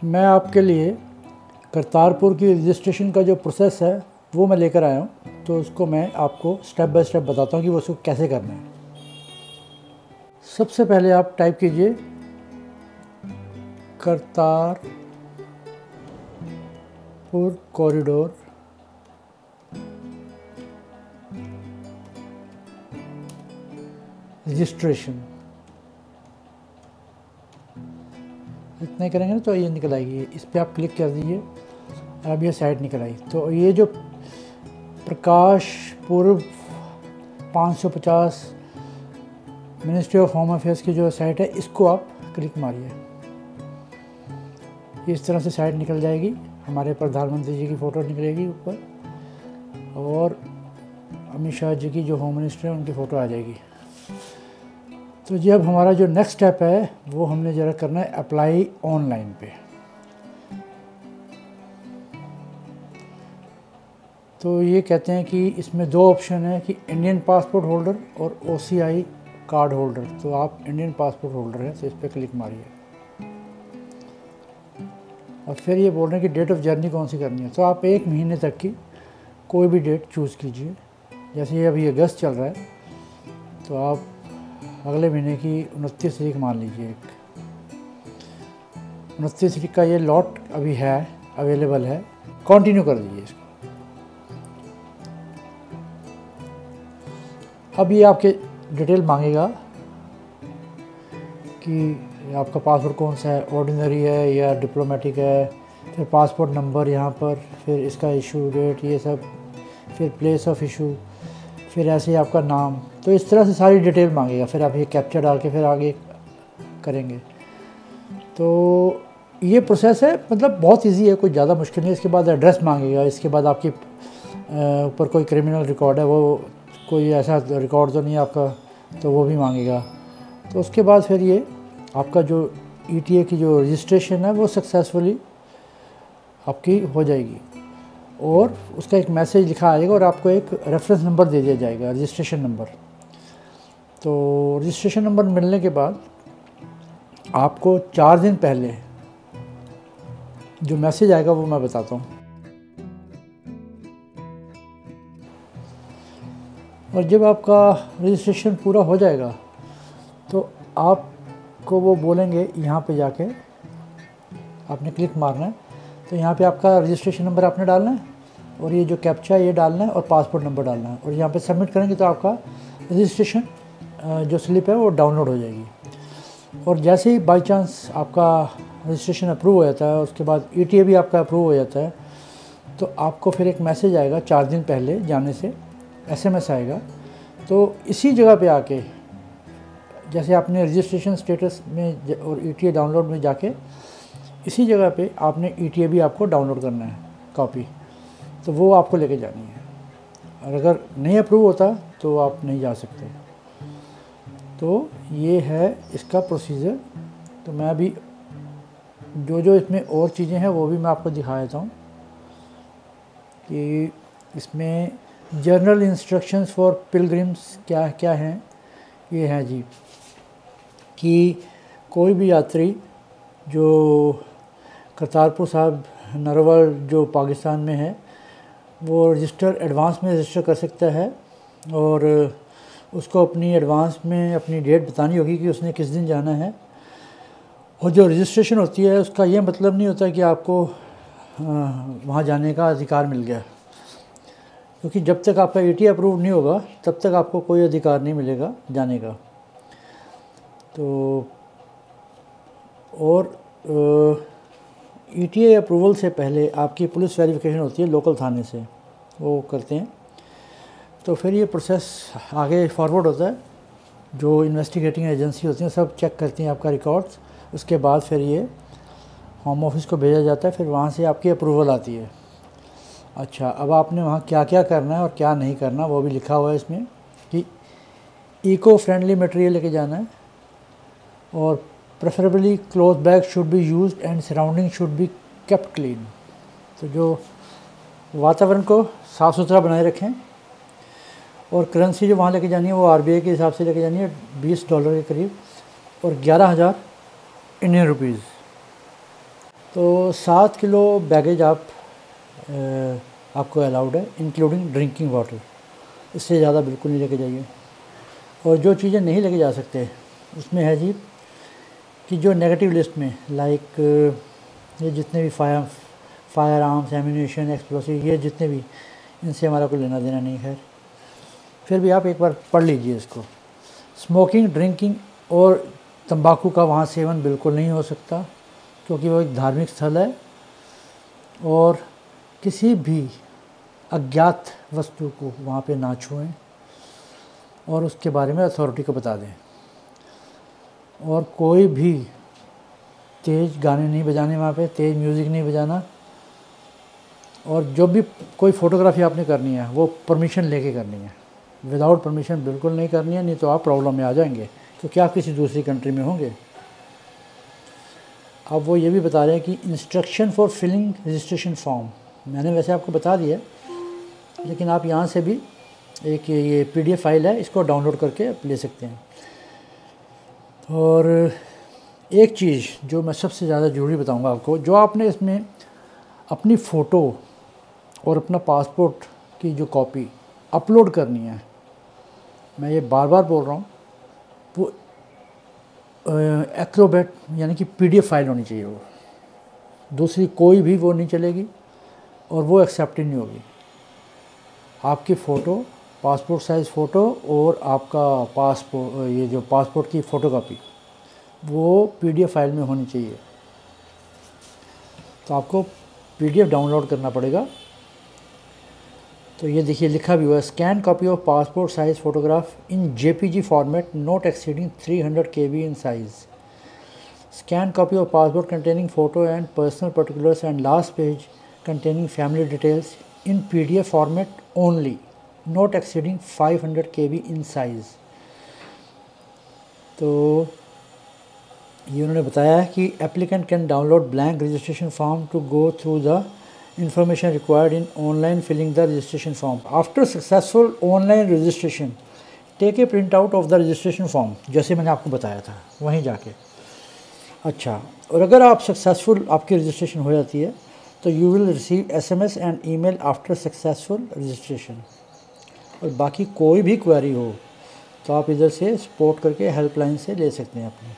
मैं आपके लिए करतारपुर की रजिस्ट्रेशन का जो प्रोसेस है वो मैं लेकर आया हूँ, तो उसको मैं आपको स्टेप बाय स्टेप बताता हूँ कि वो उसको कैसे करना है। सबसे पहले आप टाइप कीजिए करतारपुर कॉरिडोर रजिस्ट्रेशन। इतना ही करेंगे ना तो ये निकल आएगी। इस पर आप क्लिक कर दीजिए, अब ये साइट निकल आई। तो ये जो प्रकाश पूर्व 550 मिनिस्ट्री ऑफ होम अफेयर्स की जो साइट है, इसको आप क्लिक मारिए। इस तरह से साइट निकल जाएगी। हमारे प्रधानमंत्री जी की फ़ोटो निकलेगी ऊपर, और अमित शाह जी की जो होम मिनिस्टर है उनकी फ़ोटो आ जाएगी। तो जी अब हमारा जो नेक्स्ट स्टेप है वो हमने ज़रा करना है अप्लाई ऑनलाइन पे। तो ये कहते हैं कि इसमें दो ऑप्शन है कि इंडियन पासपोर्ट होल्डर और OCI कार्ड होल्डर। तो आप इंडियन पासपोर्ट होल्डर हैं तो इस पर क्लिक मारिए, और फिर ये बोल रहे हैं कि डेट ऑफ जर्नी कौन सी करनी है। तो आप 1 महीने तक की कोई भी डेट चूज़ कीजिए। जैसे ये अभी अगस्त चल रहा है, तो आप अगले महीने की 29 तारीख मान लीजिए। 29 तारीख का ये लॉट अभी है, अवेलेबल है। कंटिन्यू कर दीजिए इसको। अब ये आपके डिटेल मांगेगा कि आपका पासपोर्ट कौन सा है, ऑर्डिनरी है या डिप्लोमेटिक है, फिर पासपोर्ट नंबर यहाँ पर, फिर इसका इशू डेट, ये सब, फिर प्लेस ऑफ इशू, फिर ऐसे ही आपका नाम। तो इस तरह से सारी डिटेल मांगेगा। फिर आप ये कैप्चा डाल के फिर आगे करेंगे। तो ये प्रोसेस है, मतलब बहुत इजी है, कोई ज़्यादा मुश्किल नहीं। इसके बाद एड्रेस मांगेगा। इसके बाद आपकी ऊपर कोई क्रिमिनल रिकॉर्ड है, वो कोई ऐसा रिकॉर्ड तो नहीं है आपका, तो वो भी मांगेगा। तो उसके बाद फिर ये आपका जो ETA की जो रजिस्ट्रेशन है वो सक्सेसफुली आपकी हो जाएगी, और उसका एक मैसेज लिखा आएगा और आपको एक रेफरेंस नंबर दे दिया जाएगा, रजिस्ट्रेशन नंबर। तो रजिस्ट्रेशन नंबर मिलने के बाद आपको 4 दिन पहले जो मैसेज आएगा वो मैं बताता हूँ। और जब आपका रजिस्ट्रेशन पूरा हो जाएगा तो आपको वो बोलेंगे यहाँ पे जाके आपने क्लिक मारना है। तो यहाँ पे आपका रजिस्ट्रेशन नंबर आपने डालना है, और ये जो कैप्चा है ये डालना है, और पासपोर्ट नंबर डालना है, और यहाँ पे सबमिट करेंगे तो आपका रजिस्ट्रेशन जो स्लिप है वो डाउनलोड हो जाएगी। और जैसे ही बाई चांस आपका रजिस्ट्रेशन अप्रूव हो जाता है, उसके बाद ETA भी आपका अप्रूव हो जाता है, तो आपको फिर एक मैसेज आएगा 4 दिन पहले जाने से, SMS आएगा। तो इसी जगह पे आके, जैसे आपने रजिस्ट्रेशन स्टेटस में और ETA डाउनलोड में जाके इसी जगह पे आपने ETA भी आपको डाउनलोड करना है कॉपी, तो वो आपको लेके जानी है। और अगर नहीं अप्रूव होता तो आप नहीं जा सकते। तो ये है इसका प्रोसीजर। तो मैं अभी जो इसमें और चीज़ें हैं वो भी मैं आपको दिखा देता हूँ कि इसमें जनरल इंस्ट्रक्शंस फॉर पिलग्रिम्स क्या क्या हैं। ये हैं जी कि कोई भी यात्री जो करतारपुर साहिब नरवल जो पाकिस्तान में है, वो रजिस्टर एडवांस में रजिस्टर कर सकता है, और उसको अपनी एडवांस में अपनी डेट बतानी होगी कि उसने किस दिन जाना है। और जो रजिस्ट्रेशन होती है उसका ये मतलब नहीं होता कि आपको वहाँ जाने का अधिकार मिल गया, क्योंकि जब तक आपका ETA अप्रूव नहीं होगा तब तक आपको कोई अधिकार नहीं मिलेगा जाने का। तो और ETA अप्रूवल से पहले आपकी पुलिस वेरिफिकेशन होती है लोकल थाने से, वो करते हैं। तो फिर ये प्रोसेस आगे फॉरवर्ड होता है। जो इन्वेस्टिगेटिंग एजेंसी होती हैं सब चेक करती हैं आपका रिकॉर्ड्स। उसके बाद फिर ये होम ऑफिस को भेजा जाता है, फिर वहाँ से आपकी अप्रूवल आती है। अच्छा, अब आपने वहाँ क्या क्या करना है और क्या नहीं करना वो भी लिखा हुआ है इसमें, कि इको फ्रेंडली मटेरियल लेके जाना है, और preferably cloth bag should be used and surrounding should be kept clean. तो जो वातावरण को साफ़ सुथरा बनाए रखें। और करेंसी जो वहाँ लेके जानी है वो RBI के हिसाब से लेके जानी है, $20 के करीब, और 11,000 इंडियन रुपीज़। तो 7 किलो बैगेज आपको अलाउड है, इंक्लूडिंग ड्रिंकिंग वाटर। इससे ज़्यादा बिल्कुल नहीं लेके जाइए। और जो चीज़ें नहीं लेके जा सकते उसमें है जी कि जो नेगेटिव लिस्ट में, लाइक ये जितने भी फायर आर्म्स, एम्यूनेशन, एक्सप्लोसिव, ये जितने भी, इनसे हमारा कोई लेना देना नहीं है। फिर भी आप एक बार पढ़ लीजिए इसको। स्मोकिंग, ड्रिंकिंग और तंबाकू का वहाँ सेवन बिल्कुल नहीं हो सकता, क्योंकि वो एक धार्मिक स्थल है। और किसी भी अज्ञात वस्तु को वहाँ पे ना छुएं और उसके बारे में अथॉरिटी को बता दें। और कोई भी तेज़ गाने नहीं बजाने वहाँ पे, तेज़ म्यूज़िक नहीं बजाना। और जो भी कोई फ़ोटोग्राफी आपने करनी है वो परमिशन लेके करनी है, विदाउट परमिशन बिल्कुल नहीं करनी है, नहीं तो आप प्रॉब्लम में आ जाएंगे, क्योंकि आप किसी दूसरी कंट्री में होंगे। अब वो ये भी बता रहे हैं कि instruction for filling registration form, मैंने वैसे आपको बता दिया, लेकिन आप यहाँ से भी एक ये PDF फाइल है, इसको डाउनलोड करके ले सकते हैं। और एक चीज़ जो मैं सबसे ज़्यादा ज़रूरी बताऊंगा आपको, जो आपने इसमें अपनी फ़ोटो और अपना पासपोर्ट की जो कॉपी अपलोड करनी है, मैं ये बार बार बोल रहा हूँ, वो एक्रोबैट यानी कि PDF फाइल होनी चाहिए। वो दूसरी कोई भी वो नहीं चलेगी और वो एक्सेप्ट ही नहीं होगी। आपकी फ़ोटो, पासपोर्ट साइज़ फ़ोटो और आपका ये जो पासपोर्ट की फ़ोटोकॉपी, वो PDF फाइल में होनी चाहिए। तो आपको PDF डाउनलोड करना पड़ेगा। तो ये देखिए लिखा भी हुआ है, scan copy of passport size photograph in JPG format not exceeding 300 KB in size. Scan copy of passport containing photo and personal particulars and last page containing family details in PDF format only, not exceeding 500 KB in size. तो ये उन्होंने बताया है कि applicant can download blank registration form to go through the information required in online filling the registration form. After successful online registration, take a print out of the registration form, जैसे मैंने आपको बताया था वहीं जाके। अच्छा, और अगर आप सक्सेसफुल आपकी रजिस्ट्रेशन हो जाती है तो you will receive SMS and email after successful registration. और बाकी कोई भी क्वेरी हो तो आप इधर से सपोर्ट करके हेल्पलाइन से ले सकते हैं अपने,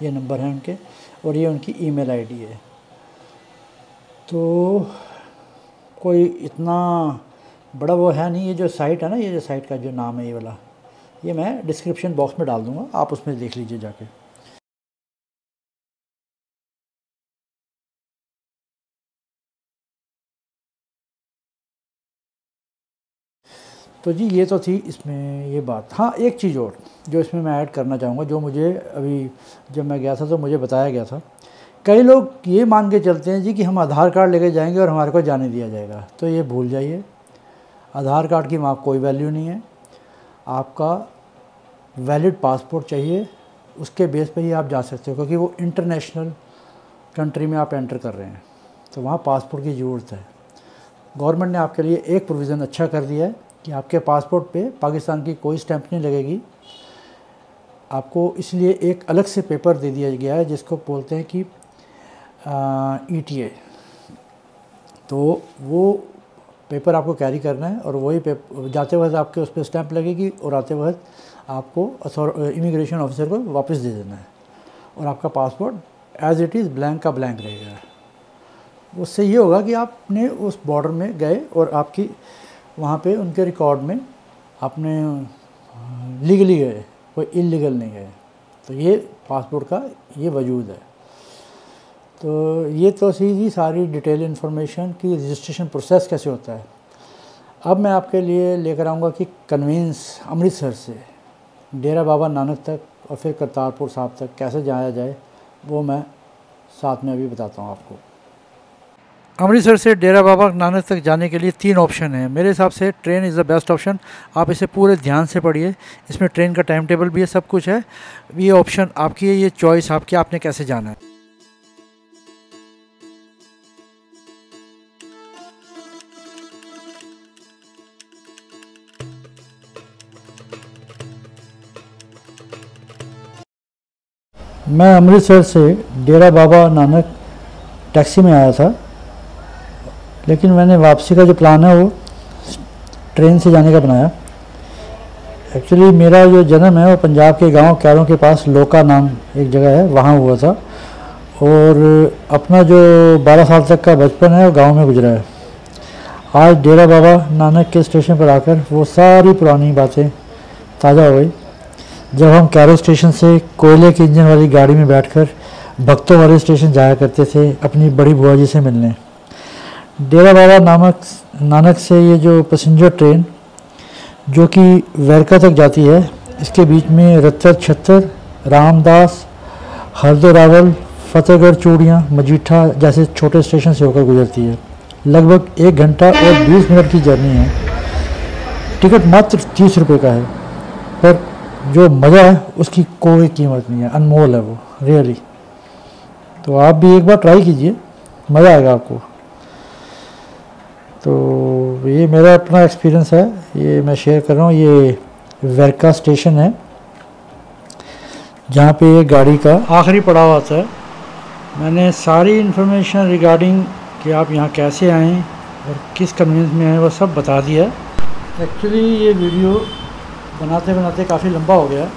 ये नंबर है उनके और ये उनकी ईमेल ID है। तो कोई इतना बड़ा वो है नहीं। ये जो साइट है ना, ये जो साइट का जो नाम है ये वाला, ये मैं डिस्क्रिप्शन बॉक्स में डाल दूँगा, आप उसमें देख लीजिए जाके। तो जी ये तो थी इसमें ये बात। हाँ, एक चीज़ और जो इसमें मैं ऐड करना चाहूँगा, जो मुझे अभी जब मैं गया था तो मुझे बताया गया था, कई लोग ये मान के चलते हैं जी कि हम आधार कार्ड लेके जाएंगे और हमारे को जाने दिया जाएगा। तो ये भूल जाइए, आधार कार्ड की वहाँ कोई वैल्यू नहीं है। आपका वैलिड पासपोर्ट चाहिए, उसके बेस पे ही आप जा सकते हो, क्योंकि वो इंटरनेशनल कंट्री में आप एंटर कर रहे हैं, तो वहाँ पासपोर्ट की ज़रूरत है। गवर्नमेंट ने आपके लिए एक प्रोविज़न अच्छा कर दिया है कि आपके पासपोर्ट पे पाकिस्तान की कोई स्टैंप नहीं लगेगी। आपको इसलिए एक अलग से पेपर दे दिया गया है जिसको बोलते हैं कि ETA। तो वो पेपर आपको कैरी करना है और वही पेपर जाते वक्त आपके उस पर स्टैंप लगेगी और आते वक्त आपको इमिग्रेशन ऑफिसर को वापस दे देना है और आपका passport as it is blank का ब्लैंक रहेगा। उससे ये होगा कि आपने उस बॉर्डर में गए और आपकी वहाँ पे उनके रिकॉर्ड में आपने लीगली गए, कोई इलीगल नहीं गए। तो ये पासपोर्ट का ये वजूद है। तो ये तो सीधी सारी डिटेल इन्फॉर्मेशन की रजिस्ट्रेशन प्रोसेस कैसे होता है। अब मैं आपके लिए लेकर आऊँगा कि कन्वेंस अमृतसर से डेरा बाबा नानक तक और फिर करतारपुर साहब तक कैसे जाया जाए, वो मैं साथ में अभी बताता हूँ आपको। अमृतसर से डेरा बाबा नानक तक जाने के लिए 3 ऑप्शन हैं। मेरे हिसाब से train is the best option. आप इसे पूरे ध्यान से पढ़िए, इसमें ट्रेन का टाइम टेबल भी है, सब कुछ है। ये ऑप्शन आपकी है, ये चॉइस आपकी, आपने कैसे जाना है। मैं अमृतसर से डेरा बाबा नानक टैक्सी में आया था, लेकिन मैंने वापसी का जो प्लान है वो ट्रेन से जाने का बनाया। एक्चुअली मेरा जो जन्म है वो पंजाब के गांव कैरों के पास लोका नाम एक जगह है, वहाँ हुआ था, और अपना जो 12 साल तक का बचपन है वो गांव में गुजरा है। आज डेरा बाबा नानक के स्टेशन पर आकर वो सारी पुरानी बातें ताज़ा हो गई, जब हम कैरो स्टेशन से कोयले के इंजन वाली गाड़ी में बैठकर भक्तों वाले स्टेशन जाया करते थे अपनी बड़ी बुआ जी से मिलने। डेरा बाबा नानक से ये जो पैसेंजर ट्रेन जो कि वेरका तक जाती है, इसके बीच में रत्तर छत्तर, रामदास, हरदोरावल, फतेहगढ़ चूड़ियाँ, मजीठा जैसे छोटे स्टेशन से होकर गुजरती है। लगभग 1 घंटा और 20 मिनट की जर्नी है। टिकट मात्र 30 रुपये का है, पर जो मज़ा है उसकी कोई कीमत नहीं है, अनमोल है वो, रियली। तो आप भी एक बार ट्राई कीजिए, मज़ा आएगा आपको। तो ये मेरा अपना एक्सपीरियंस है, ये मैं शेयर कर रहा हूँ। ये वेरका स्टेशन है जहाँ पे ये गाड़ी का आखिरी पड़ाव आता है। मैंने सारी इन्फॉर्मेशन रिगार्डिंग कि आप यहाँ कैसे आएँ और किस कन्वीनियंस में आएँ वो सब बता दिया है। एक्चुअली ये वीडियो बनाते बनाते काफ़ी लंबा हो गया,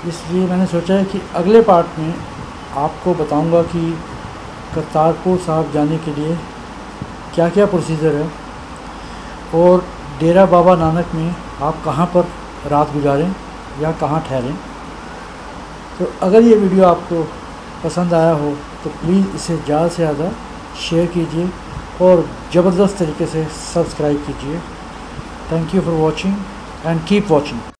इसलिए मैंने सोचा है कि अगले पार्ट में आपको बताऊंगा कि करतारपुर साहिब जाने के लिए क्या क्या प्रोसीजर है और डेरा बाबा नानक में आप कहाँ पर रात गुजारें या कहाँ ठहरें। तो अगर ये वीडियो आपको पसंद आया हो तो प्लीज़ इसे ज़्यादा से ज़्यादा शेयर कीजिए और ज़बरदस्त तरीके से सब्सक्राइब कीजिए। Thank you for watching and keep watching.